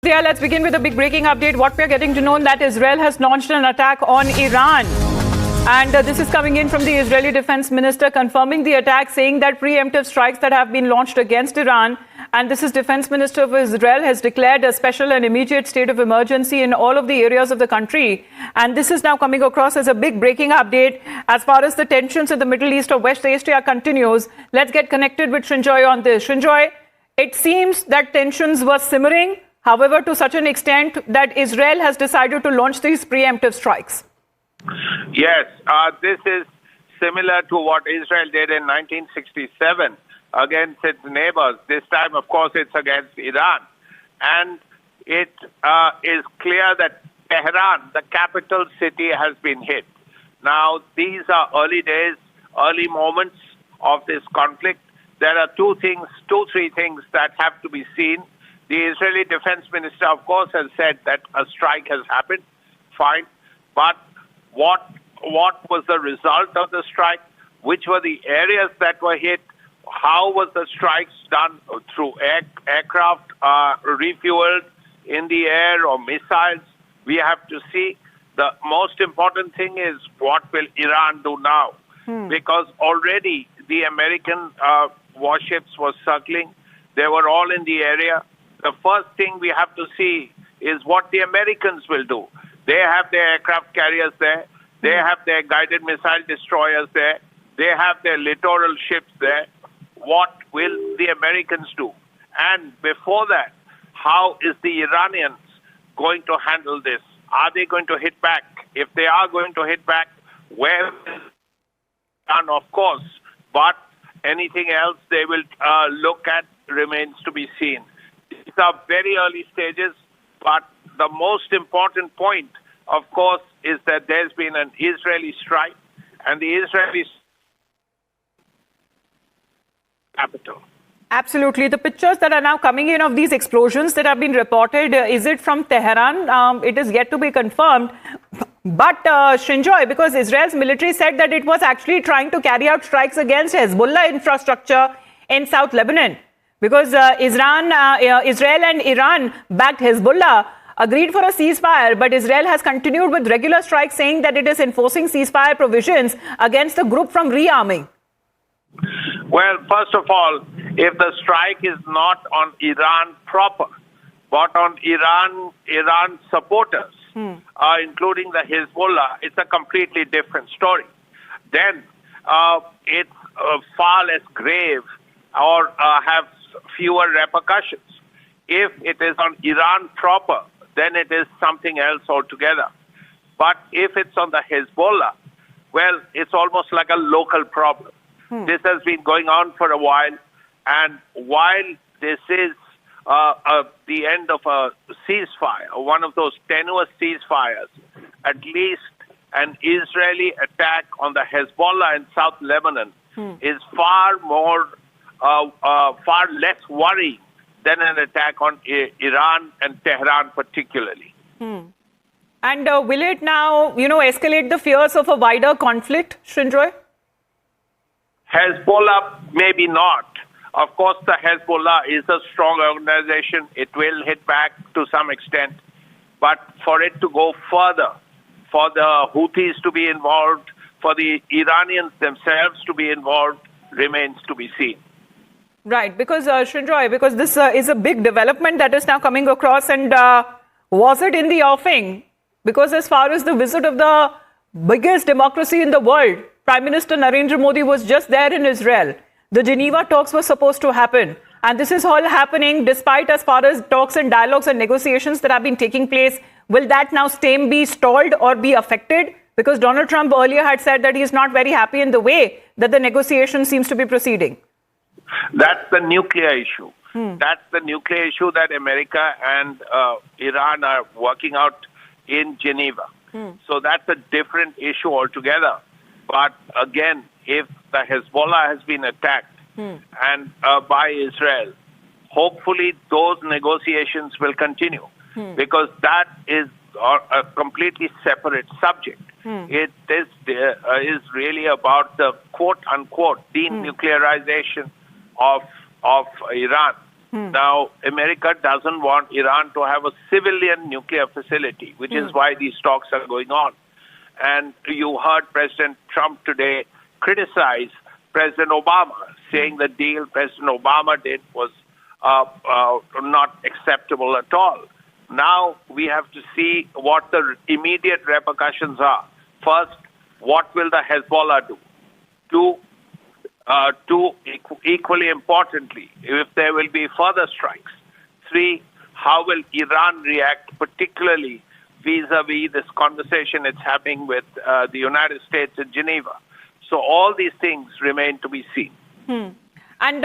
Yeah, let's begin with a big breaking update. What we're getting to know that Israel has launched an attack on Iran. And this is coming in from the Israeli defense minister confirming the attack, saying that preemptive strikes that have been launched against Iran. And this is defense minister of Israel has declared a special and immediate state of emergency in all of the areas of the country. And this is now coming across as a big breaking update as far as the tensions in the Middle East or West Asia continues. Let's get connected with Srinjoy on this. Srinjoy, it seems that tensions were simmering. However, to such an extent that Israel has decided to launch these preemptive strikes. Yes, this is similar to what Israel did in 1967 against its neighbors. This time, of course, it's against Iran. And it is clear that Tehran, the capital city, has been hit. Now, these are early days, early moments of this conflict. There are two, three things that have to be seen. The Israeli defense minister, of course, has said that a strike has happened. Fine. But what was the result of the strike? Which were the areas that were hit? How was the strikes done through aircraft refueled in the air or missiles? We have to see. The most important thing is what will Iran do now? Because already the American warships were circling. They were all in the area. The first thing we have to see is what the Americans will do. They have their aircraft carriers there. They have their guided missile destroyers there. They have their littoral ships there. What will the Americans do? And before that, how is the Iranians going to handle this? Are they going to hit back? If they are going to hit back, where will Iran, of course, but anything else they will look at remains to be seen. These are very early stages, but the most important point, of course, is that there's been an Israeli strike, and the Israeli capital. Absolutely. The pictures that are now coming in of these explosions that have been reported, is it from Tehran? It is yet to be confirmed. But Srinjoy, because Israel's military said that it was actually trying to carry out strikes against Hezbollah infrastructure in South Lebanon. Because Israel and Iran-backed Hezbollah agreed for a ceasefire, but Israel has continued with regular strikes, saying that it is enforcing ceasefire provisions against the group from rearming. Well, first of all, if the strike is not on Iran proper, but on Iran supporters, including the Hezbollah, it's a completely different story. Then it's far less grave or have fewer repercussions. If it is on Iran proper, then it is something else altogether. But if it's on the Hezbollah, well, it's almost like a local problem. This has been going on for a while, and while this is the end of a ceasefire, one of those tenuous ceasefires, at least an Israeli attack on the Hezbollah in South Lebanon is far less worrying than an attack on Iran and Tehran particularly. And will it now, escalate the fears of a wider conflict, Srinjoy? Hezbollah, maybe not. Of course, the Hezbollah is a strong organization. It will hit back to some extent. But for it to go further, for the Houthis to be involved, for the Iranians themselves to be involved, remains to be seen. Right, because Srinjoy, because this is a big development that is now coming across, and was it in the offing? Because as far as the visit of the biggest democracy in the world, Prime Minister Narendra Modi was just there in Israel. The Geneva talks were supposed to happen. And this is all happening despite as far as talks and dialogues and negotiations that have been taking place. Will that now be stalled or be affected? Because Donald Trump earlier had said that he is not very happy in the way that the negotiation seems to be proceeding. That's the nuclear issue. That's the nuclear issue that America and Iran are working out in Geneva. So that's a different issue altogether. But again, if the Hezbollah has been attacked and by Israel, hopefully those negotiations will continue because that is a completely separate subject. It is really about the quote-unquote denuclearization of Iran. Now, America doesn't want Iran to have a civilian nuclear facility, which is why these talks are going on. And you heard President Trump today criticize President Obama, saying the deal President Obama did was not acceptable at all. Now we have to see what the immediate repercussions are. First, what will the Hezbollah do? Two, equally importantly, if there will be further strikes. Three, how will Iran react, particularly vis-a-vis this conversation it's having with the United States in Geneva? So all these things remain to be seen. And